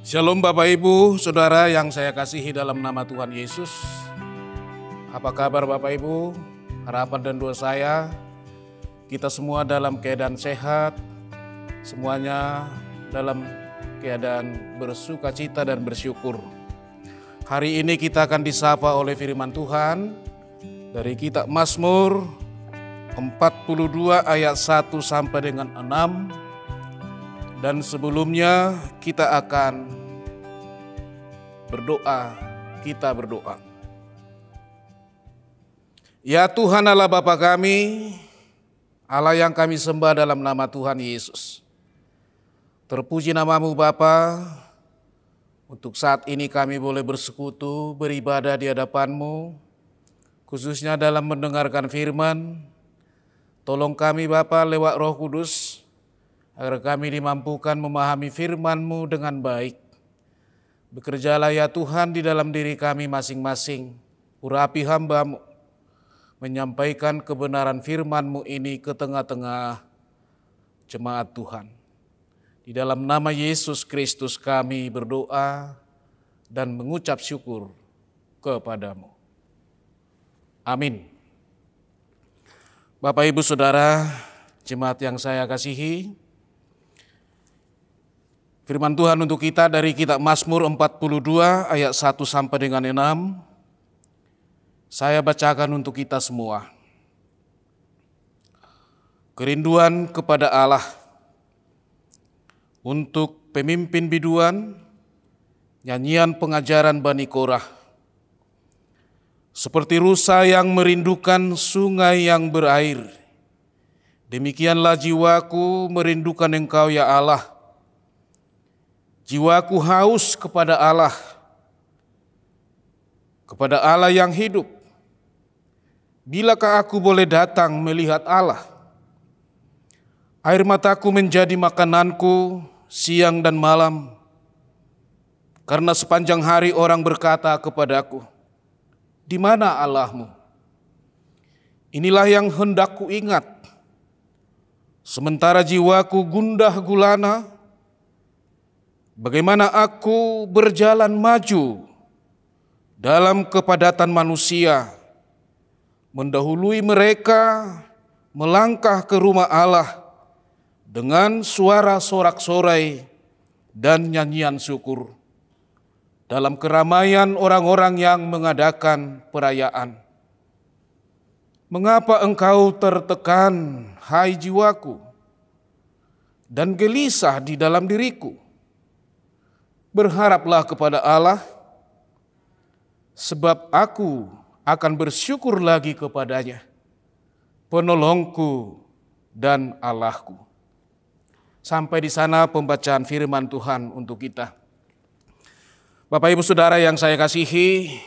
Shalom Bapak Ibu, Saudara yang saya kasihi dalam nama Tuhan Yesus. Apa kabar Bapak Ibu? Harapan dan doa saya, kita semua dalam keadaan sehat, semuanya dalam keadaan bersukacita dan bersyukur. Hari ini kita akan disapa oleh firman Tuhan dari kitab Mazmur 42 ayat 1 sampai dengan 6. Dan sebelumnya kita akan berdoa. Ya Tuhan Allah Bapa kami, Allah yang kami sembah dalam nama Tuhan Yesus. Terpuji namamu Bapa, untuk saat ini kami boleh bersekutu, beribadah di hadapan-Mu, khususnya dalam mendengarkan firman. Tolong kami Bapa lewat Roh Kudus, agar kami dimampukan memahami firman-Mu dengan baik. Bekerjalah ya Tuhan di dalam diri kami masing-masing. Urapi hamba-Mu, menyampaikan kebenaran firman-Mu ini ke tengah-tengah jemaat Tuhan. Di dalam nama Yesus Kristus kami berdoa dan mengucap syukur kepada-Mu. Amin. Bapak Ibu Saudara, jemaat yang saya kasihi, firman Tuhan untuk kita dari kitab Mazmur 42 ayat 1 sampai dengan 6. Saya bacakan untuk kita semua. Kerinduan kepada Allah. Untuk pemimpin biduan, nyanyian pengajaran Bani Korah. Seperti rusa yang merindukan sungai yang berair, demikianlah jiwaku merindukan Engkau ya Allah. Jiwaku haus kepada Allah yang hidup. Bilakah aku boleh datang melihat Allah? Air mataku menjadi makananku siang dan malam, karena sepanjang hari orang berkata kepadaku, di mana Allahmu? Inilah yang hendak ku ingat. Sementara jiwaku gundah gulana, bagaimana aku berjalan maju dalam kepadatan manusia, mendahului mereka melangkah ke rumah Allah dengan suara sorak-sorai dan nyanyian syukur, dalam keramaian orang-orang yang mengadakan perayaan. Mengapa engkau tertekan, hai jiwaku, dan gelisah di dalam diriku? Berharaplah kepada Allah, sebab aku akan bersyukur lagi kepadanya, penolongku dan Allahku. Sampai di sana pembacaan firman Tuhan untuk kita. Bapak Ibu Saudara yang saya kasihi,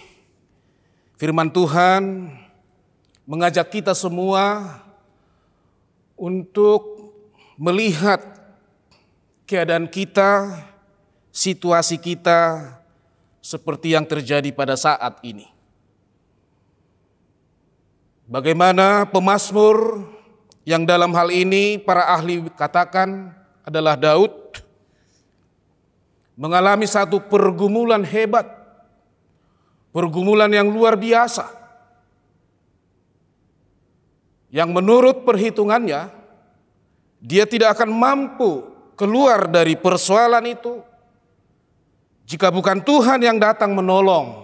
firman Tuhan mengajak kita semua untuk melihat keadaan kita, situasi kita seperti yang terjadi pada saat ini. Bagaimana pemazmur yang dalam hal ini para ahli katakan adalah Daud mengalami satu pergumulan hebat, pergumulan yang luar biasa, yang menurut perhitungannya dia tidak akan mampu keluar dari persoalan itu jika bukan Tuhan yang datang menolong,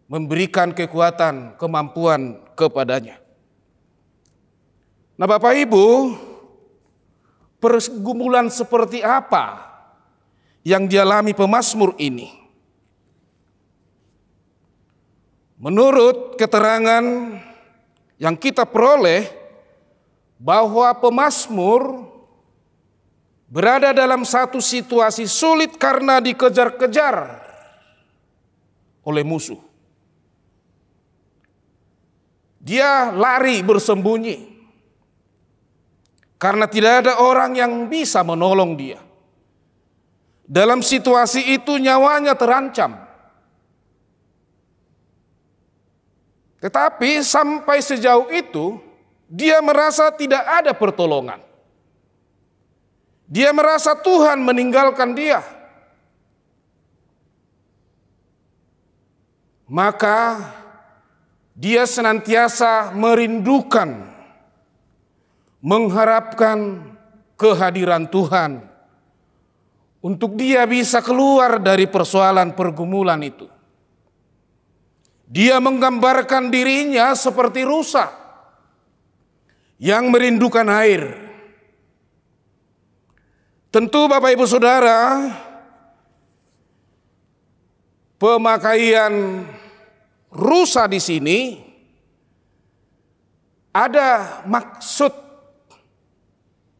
memberikan kekuatan, kemampuan kepadanya. Nah Bapak Ibu, pergumulan seperti apa yang dialami pemazmur ini? Menurut keterangan yang kita peroleh, bahwa pemazmur berada dalam satu situasi sulit karena dikejar-kejar oleh musuh. Dia lari bersembunyi karena tidak ada orang yang bisa menolong dia. Dalam situasi itu nyawanya terancam. Tetapi sampai sejauh itu dia merasa tidak ada pertolongan. Dia merasa Tuhan meninggalkan dia. maka dia senantiasa merindukan, mengharapkan kehadiran Tuhan untuk dia bisa keluar dari persoalan pergumulan itu. Dia menggambarkan dirinya seperti rusa yang merindukan air. Tentu Bapak Ibu Saudara, pemakaian rusa di sini ada maksud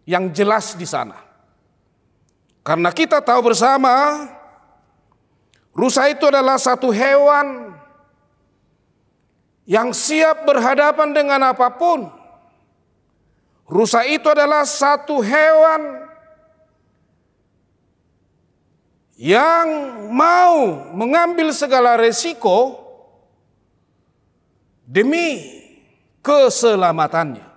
yang jelas di sana. Karena kita tahu bersama, rusa itu adalah satu hewan yang siap berhadapan dengan apapun. Rusa itu adalah satu hewan yang mau mengambil segala resiko demi keselamatannya.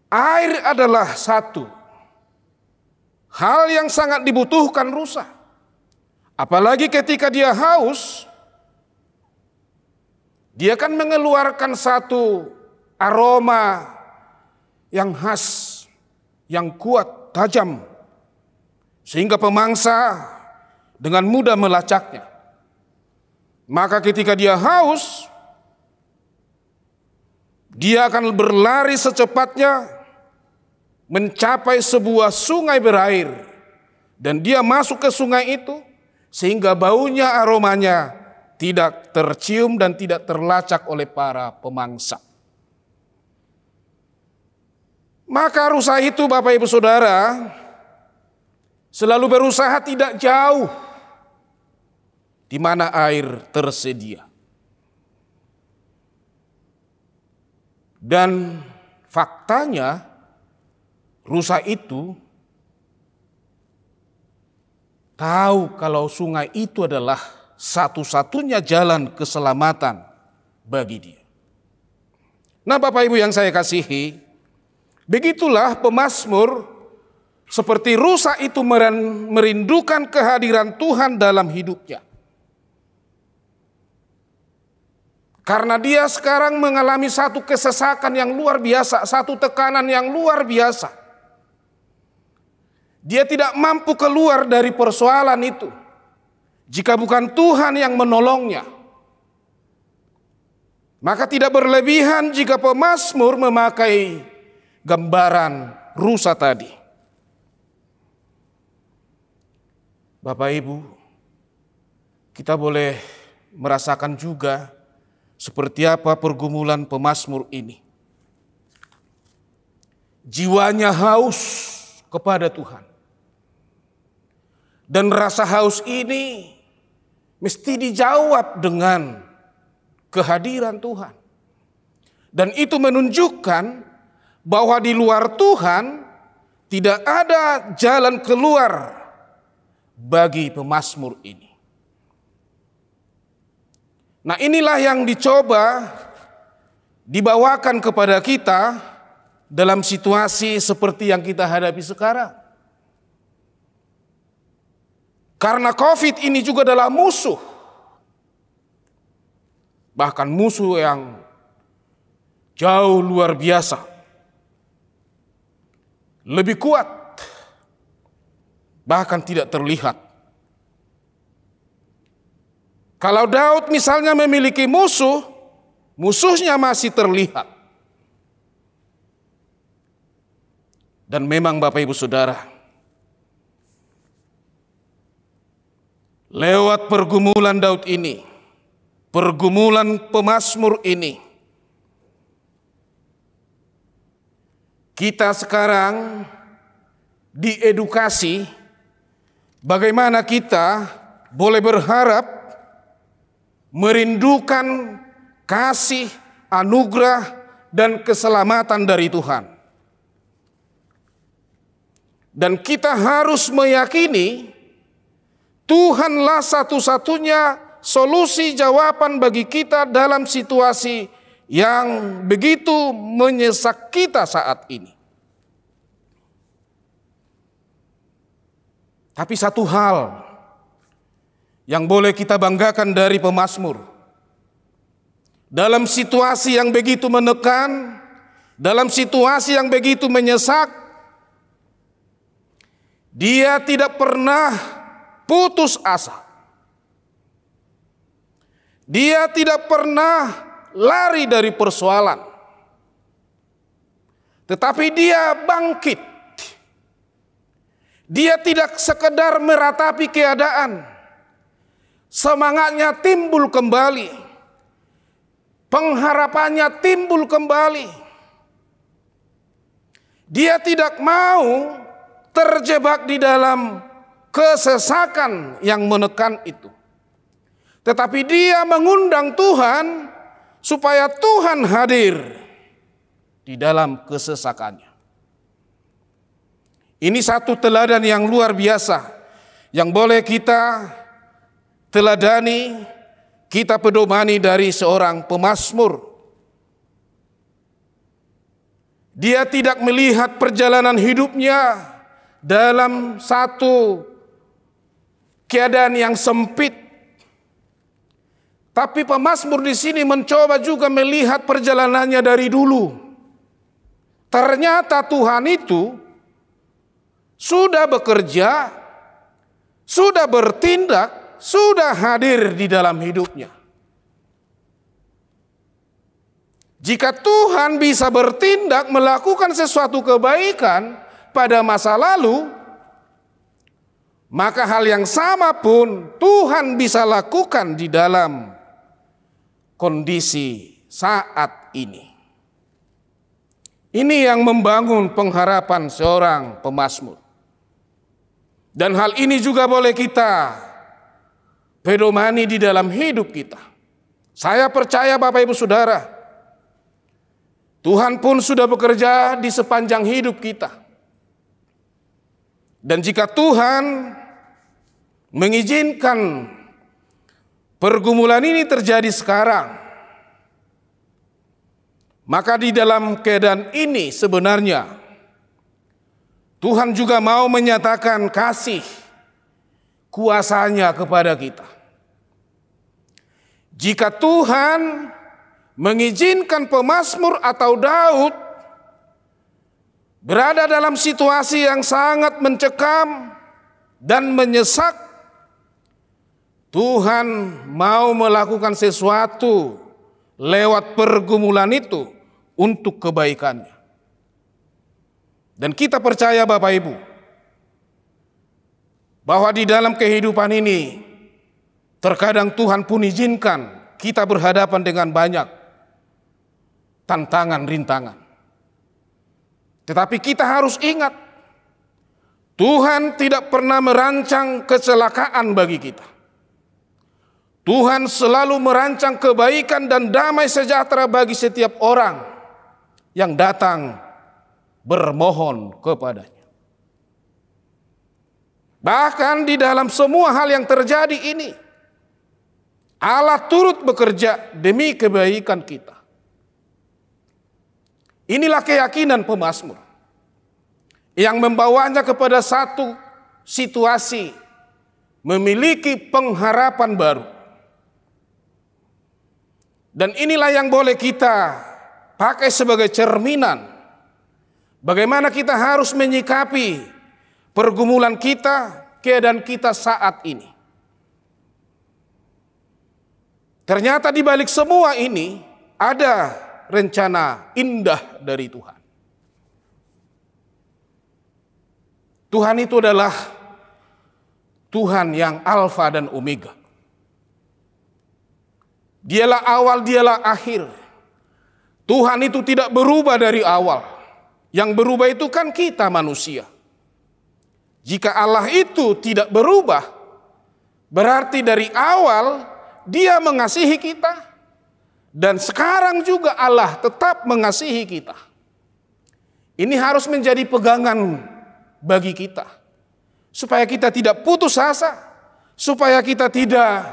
Air adalah satu hal yang sangat dibutuhkan rusa. Apalagi ketika dia haus, dia akan mengeluarkan satu aroma yang khas, yang kuat, tajam, sehingga pemangsa dengan mudah melacaknya. Maka ketika dia haus, dia akan berlari secepatnya mencapai sebuah sungai berair, dan dia masuk ke sungai itu sehingga baunya, aromanya tidak tercium dan tidak terlacak oleh para pemangsa. Maka rusa itu Bapak Ibu Saudara selalu berusaha tidak jauh di mana air tersedia. Dan faktanya rusa itu tahu kalau sungai itu adalah satu-satunya jalan keselamatan bagi dia. Nah Bapak Ibu yang saya kasihi, begitulah pemazmur seperti rusa itu merindukan kehadiran Tuhan dalam hidupnya. Karena dia sekarang mengalami satu kesesakan yang luar biasa, satu tekanan yang luar biasa. Dia tidak mampu keluar dari persoalan itu jika bukan Tuhan yang menolongnya. Maka tidak berlebihan jika pemazmur memakai gambaran rusa tadi. Bapak Ibu, kita boleh merasakan juga seperti apa pergumulan pemazmur ini. Jiwanya haus kepada Tuhan. Dan rasa haus ini mesti dijawab dengan kehadiran Tuhan. Dan itu menunjukkan bahwa di luar Tuhan tidak ada jalan keluar bagi pemazmur ini. Nah inilah yang dicoba dibawakan kepada kita dalam situasi seperti yang kita hadapi sekarang. Karena COVID ini juga adalah musuh. Bahkan musuh yang jauh luar biasa. Lebih kuat. Bahkan tidak terlihat. Kalau Daud misalnya memiliki musuh, musuhnya masih terlihat. Dan memang Bapak Ibu Saudara, lewat pergumulan Daud ini, pergumulan pemazmur ini, kita sekarang diedukasi bagaimana kita boleh berharap merindukan kasih, anugerah, dan keselamatan dari Tuhan. Dan kita harus meyakini Tuhanlah satu-satunya solusi jawaban bagi kita dalam situasi yang begitu menyesak kita saat ini. Tapi satu hal yang boleh kita banggakan dari pemazmur, dalam situasi yang begitu menekan, dalam situasi yang begitu menyesak, dia tidak pernah putus asa. Dia tidak pernah lari dari persoalan. Tetapi dia bangkit. Dia tidak sekedar meratapi keadaan. Semangatnya timbul kembali. Pengharapannya timbul kembali. Dia tidak mau terjebak di dalam kesesakan yang menekan itu. Tetapi dia mengundang Tuhan supaya Tuhan hadir di dalam kesesakannya. Ini satu teladan yang luar biasa yang boleh kita teladani, kita pedomani dari seorang pemazmur. Dia tidak melihat perjalanan hidupnya dalam satu keadaan yang sempit. Tapi pemazmur di sini mencoba juga melihat perjalanannya dari dulu. Ternyata Tuhan itu sudah bekerja, sudah bertindak, sudah hadir di dalam hidupnya. Jika Tuhan bisa bertindak melakukan sesuatu kebaikan pada masa lalu, maka hal yang sama pun Tuhan bisa lakukan di dalam kondisi saat ini. Ini yang membangun pengharapan seorang pemazmur. Dan hal ini juga boleh kita pedomani di dalam hidup kita. Saya percaya Bapak Ibu Saudara, Tuhan pun sudah bekerja di sepanjang hidup kita. Dan jika Tuhan mengizinkan pergumulan ini terjadi sekarang, maka di dalam keadaan ini sebenarnya Tuhan juga mau menyatakan kasih kuasa-Nya kepada kita. Jika Tuhan mengizinkan pemazmur atau Daud berada dalam situasi yang sangat mencekam dan menyesak, Tuhan mau melakukan sesuatu lewat pergumulan itu untuk kebaikannya. Dan kita percaya Bapak Ibu, bahwa di dalam kehidupan ini, terkadang Tuhan pun izinkan kita berhadapan dengan banyak tantangan, rintangan. Tetapi kita harus ingat, Tuhan tidak pernah merancang kecelakaan bagi kita. Tuhan selalu merancang kebaikan dan damai sejahtera bagi setiap orang yang datang bermohon kepadanya. Bahkan di dalam semua hal yang terjadi ini, Allah turut bekerja demi kebaikan kita. Inilah keyakinan pemazmur yang membawanya kepada satu situasi memiliki pengharapan baru. Dan inilah yang boleh kita pakai sebagai cerminan bagaimana kita harus menyikapi pergumulan kita, keadaan kita saat ini. Ternyata di balik semua ini ada rencana indah dari Tuhan. Tuhan itu adalah Tuhan yang Alfa dan Omega. Dialah awal, dialah akhir. Tuhan itu tidak berubah dari awal. Yang berubah itu kan kita manusia. Jika Allah itu tidak berubah, berarti dari awal Dia mengasihi kita. Dan sekarang juga Allah tetap mengasihi kita. Ini harus menjadi pegangan bagi kita. Supaya kita tidak putus asa. Supaya kita tidak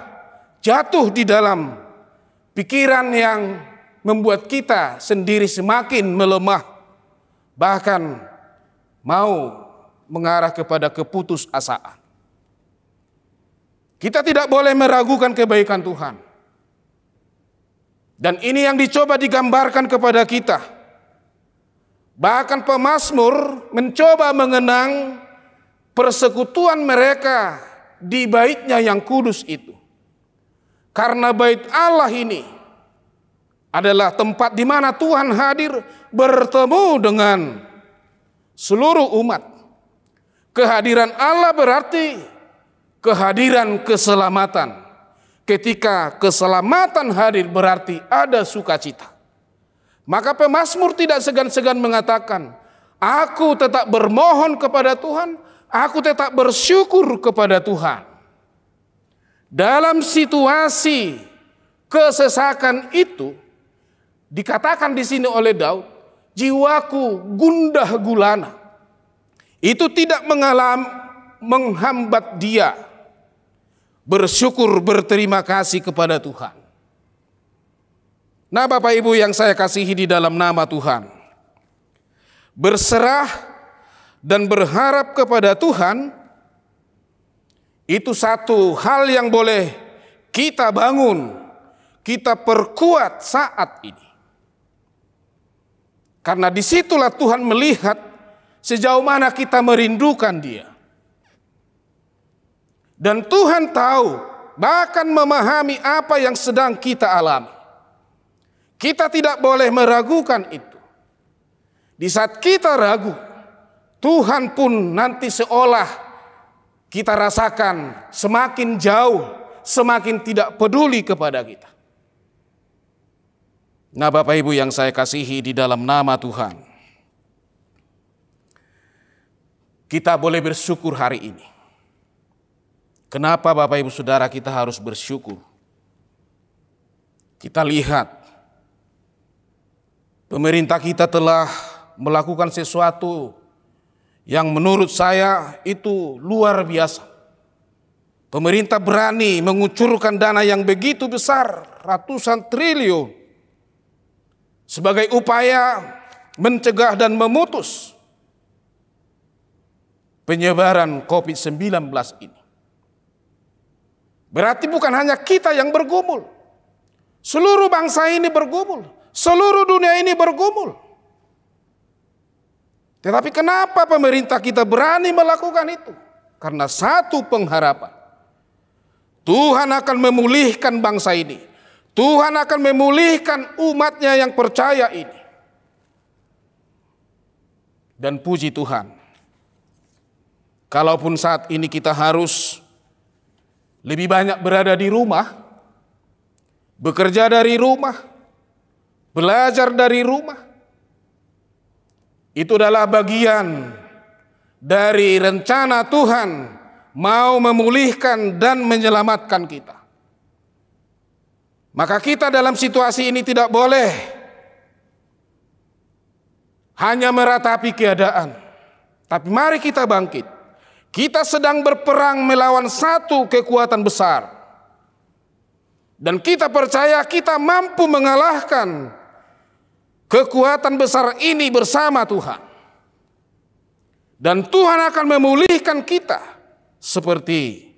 jatuh di dalam pikiran yang membuat kita sendiri semakin melemah. Bahkan mau mengarah kepada keputusasaan. Kita tidak boleh meragukan kebaikan Tuhan. Dan ini yang dicoba digambarkan kepada kita. Bahkan pemazmur mencoba mengenang persekutuan mereka di baitnya yang kudus itu. Karena bait Allah ini adalah tempat di mana Tuhan hadir bertemu dengan seluruh umat. Kehadiran Allah berarti kehadiran keselamatan. Ketika keselamatan hadir berarti ada sukacita. Maka pemazmur tidak segan-segan mengatakan, aku tetap bermohon kepada Tuhan, aku tetap bersyukur kepada Tuhan. Dalam situasi kesesakan itu, dikatakan di sini oleh Daud, jiwaku gundah gulana. Itu tidak menghambat dia bersyukur, berterima kasih kepada Tuhan. Nah, Bapak Ibu yang saya kasihi di dalam nama Tuhan, berserah dan berharap kepada Tuhan itu satu hal yang boleh kita bangun, kita perkuat saat ini. Karena disitulah Tuhan melihat sejauh mana kita merindukan Dia. Dan Tuhan tahu, bahkan memahami apa yang sedang kita alami. Kita tidak boleh meragukan itu. Di saat kita ragu, Tuhan pun nanti seolah kita rasakan semakin jauh, semakin tidak peduli kepada kita. Nah, Bapak Ibu yang saya kasihi di dalam nama Tuhan, kita boleh bersyukur hari ini. Kenapa Bapak Ibu Saudara kita harus bersyukur? Kita lihat pemerintah kita telah melakukan sesuatu yang menurut saya itu luar biasa. Pemerintah berani mengucurkan dana yang begitu besar, ratusan triliun, sebagai upaya mencegah dan memutus penyebaran COVID-19 ini. Berarti bukan hanya kita yang bergumul. Seluruh bangsa ini bergumul. Seluruh dunia ini bergumul. Tetapi kenapa pemerintah kita berani melakukan itu? Karena satu pengharapan. Tuhan akan memulihkan bangsa ini. Tuhan akan memulihkan umatnya yang percaya ini. Dan puji Tuhan, kalaupun saat ini kita harus lebih banyak berada di rumah, bekerja dari rumah, belajar dari rumah, itu adalah bagian dari rencana Tuhan mau memulihkan dan menyelamatkan kita. Maka kita dalam situasi ini tidak boleh hanya meratapi keadaan, tapi mari kita bangkit. Kita sedang berperang melawan satu kekuatan besar. Dan kita percaya kita mampu mengalahkan kekuatan besar ini bersama Tuhan. Dan Tuhan akan memulihkan kita seperti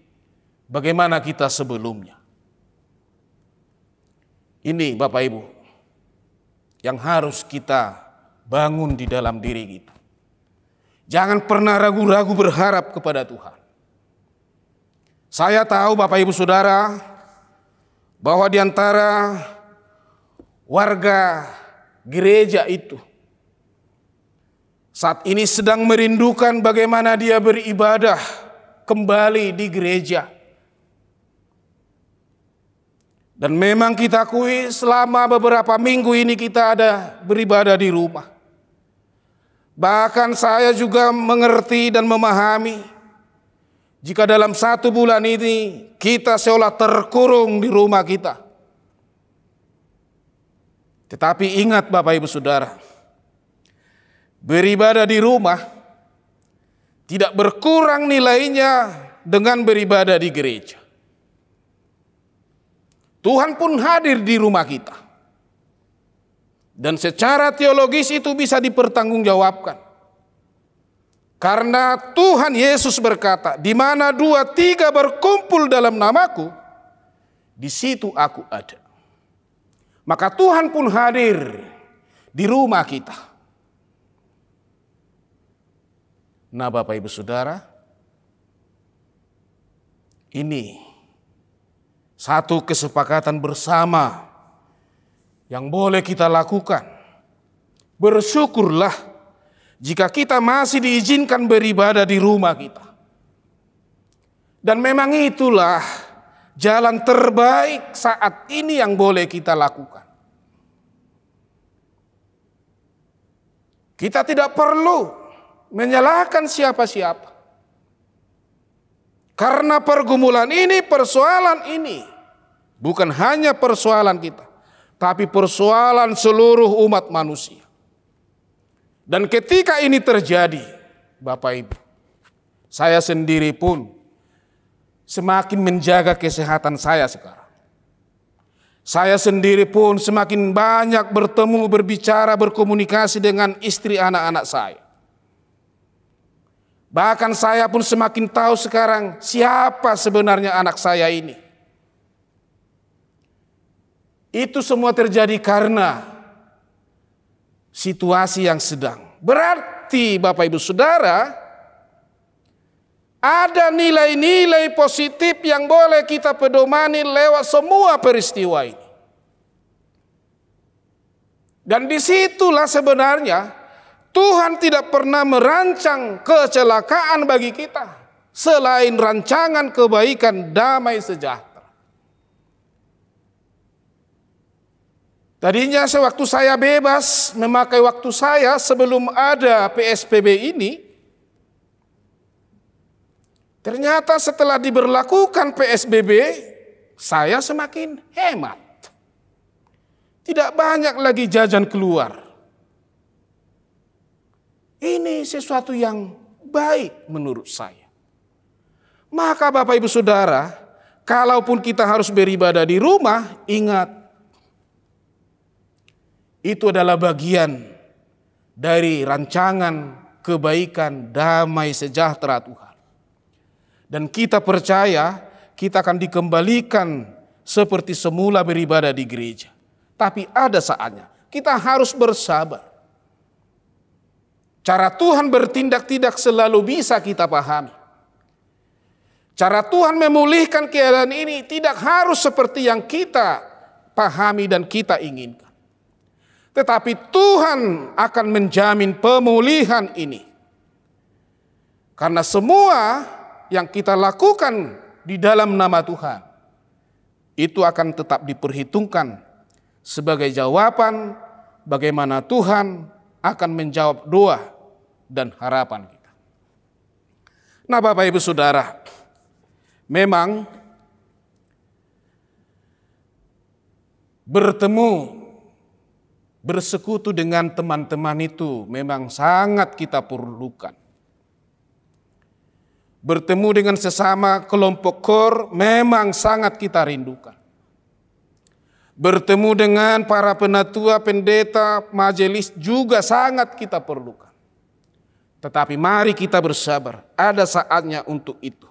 bagaimana kita sebelumnya. Ini Bapak Ibu yang harus kita bangun di dalam diri kita. Jangan pernah ragu-ragu berharap kepada Tuhan. Saya tahu Bapak Ibu Saudara bahwa di antara warga gereja itu saat ini sedang merindukan bagaimana dia beribadah kembali di gereja. Dan memang kita akui selama beberapa minggu ini kita ada beribadah di rumah. Bahkan saya juga mengerti dan memahami jika dalam 1 bulan ini kita seolah terkurung di rumah kita. Tetapi ingat Bapak Ibu Saudara, beribadah di rumah tidak berkurang nilainya dengan beribadah di gereja. Tuhan pun hadir di rumah kita. Dan secara teologis itu bisa dipertanggungjawabkan. Karena Tuhan Yesus berkata, di mana 2-3 berkumpul dalam namaku, di situ aku ada. Maka Tuhan pun hadir di rumah kita. Nah, Bapak Ibu Saudara, ini satu kesepakatan bersama yang boleh kita lakukan. Bersyukurlah jika kita masih diizinkan beribadah di rumah kita. Dan memang itulah jalan terbaik saat ini yang boleh kita lakukan. Kita tidak perlu menyalahkan siapa-siapa. Karena pergumulan ini, persoalan ini, bukan hanya persoalan kita, tapi persoalan seluruh umat manusia. Dan ketika ini terjadi, Bapak Ibu, saya sendiri pun semakin menjaga kesehatan saya sekarang. Saya sendiri pun semakin banyak bertemu, berbicara, berkomunikasi dengan istri anak-anak saya. Bahkan saya pun semakin tahu sekarang siapa sebenarnya anak saya ini. Itu semua terjadi karena situasi yang sedang. Berarti Bapak Ibu Saudara, ada nilai-nilai positif yang boleh kita pedomani lewat semua peristiwa ini. Dan disitulah sebenarnya Tuhan tidak pernah merancang kecelakaan bagi kita selain rancangan kebaikan, damai, sejahtera. Tadinya sewaktu saya bebas memakai waktu saya sebelum ada PSBB ini, ternyata setelah diberlakukan PSBB, saya semakin hemat. Tidak banyak lagi jajan keluar. Ini sesuatu yang baik menurut saya. Maka Bapak Ibu Saudara, kalaupun kita harus beribadah di rumah, ingat, itu adalah bagian dari rancangan kebaikan, damai, sejahtera Tuhan. Dan kita percaya kita akan dikembalikan seperti semula beribadah di gereja. Tapi ada saatnya kita harus bersabar. Cara Tuhan bertindak tidak selalu bisa kita pahami. Cara Tuhan memulihkan keadaan ini tidak harus seperti yang kita pahami dan kita inginkan. Tetapi Tuhan akan menjamin pemulihan ini. Karena semua yang kita lakukan di dalam nama Tuhan, itu akan tetap diperhitungkan sebagai jawaban bagaimana Tuhan akan menjawab doa dan harapan kita. Nah, Bapak Ibu Saudara, memang bertemu, bersekutu dengan teman-teman itu memang sangat kita perlukan. Bertemu dengan sesama kelompok KOR memang sangat kita rindukan. Bertemu dengan para penatua, pendeta, majelis juga sangat kita perlukan. Tetapi mari kita bersabar, ada saatnya untuk itu.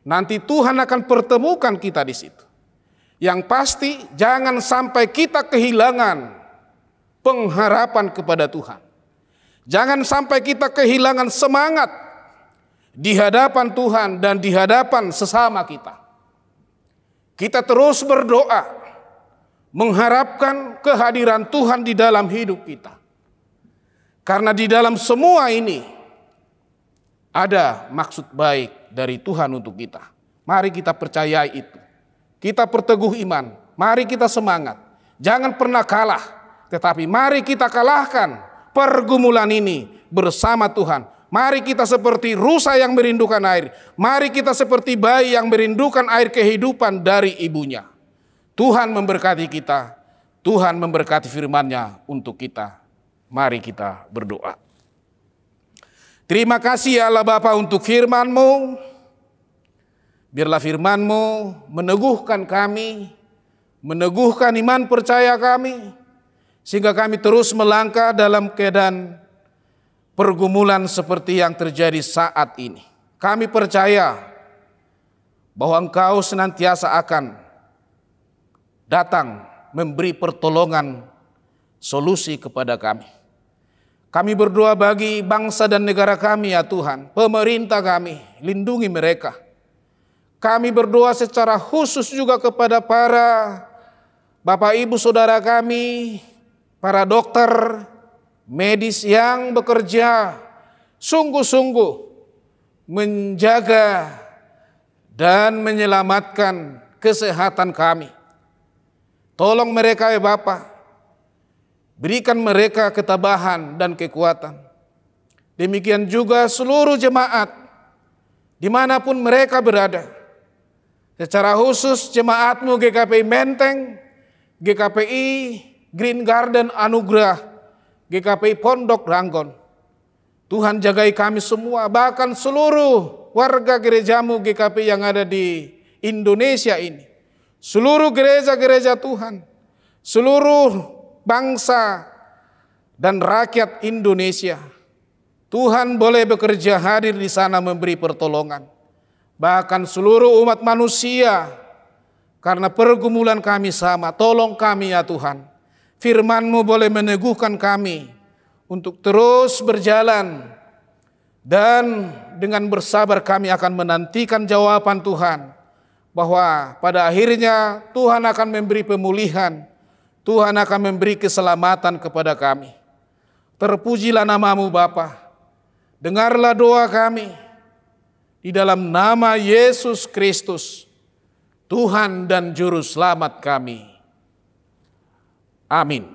Nanti Tuhan akan pertemukan kita di situ. Yang pasti jangan sampai kita kehilangan pengharapan kepada Tuhan. Jangan sampai kita kehilangan semangat di hadapan Tuhan dan di hadapan sesama kita. Kita terus berdoa, mengharapkan kehadiran Tuhan di dalam hidup kita. Karena di dalam semua ini ada maksud baik dari Tuhan untuk kita. Mari kita percayai itu. Kita perteguh iman, mari kita semangat. Jangan pernah kalah, tetapi mari kita kalahkan pergumulan ini bersama Tuhan. Mari kita seperti rusa yang merindukan air. Mari kita seperti bayi yang merindukan air kehidupan dari ibunya. Tuhan memberkati kita, Tuhan memberkati firman-Nya untuk kita. Mari kita berdoa. Terima kasih ya Allah Bapa untuk firman-Mu. Biarlah firman-Mu meneguhkan kami, meneguhkan iman percaya kami, sehingga kami terus melangkah dalam keadaan pergumulan seperti yang terjadi saat ini. Kami percaya bahwa Engkau senantiasa akan datang memberi pertolongan solusi kepada kami. Kami berdoa bagi bangsa dan negara kami ya Tuhan, pemerintah kami, lindungi mereka. Kami berdoa secara khusus juga kepada para Bapak Ibu Saudara kami, para dokter, medis yang bekerja sungguh-sungguh menjaga dan menyelamatkan kesehatan kami. Tolong mereka ya Bapa, berikan mereka ketabahan dan kekuatan. Demikian juga seluruh jemaat dimanapun mereka berada. Secara khusus jemaat-Mu GKPI Menteng, GKPI Green Garden Anugerah, GKPI Pondok Ranggon. Tuhan jagai kami semua, bahkan seluruh warga gereja-Mu GKPI yang ada di Indonesia ini. Seluruh gereja-gereja Tuhan, seluruh bangsa dan rakyat Indonesia. Tuhan boleh bekerja hadir di sana memberi pertolongan. Bahkan seluruh umat manusia, karena pergumulan kami sama, tolong kami ya Tuhan. Firman-Mu boleh meneguhkan kami untuk terus berjalan, dan dengan bersabar kami akan menantikan jawaban Tuhan, bahwa pada akhirnya Tuhan akan memberi pemulihan, Tuhan akan memberi keselamatan kepada kami. Terpujilah nama-Mu Bapa. Dengarlah doa kami. Di dalam nama Yesus Kristus, Tuhan dan Juru Selamat kami. Amin.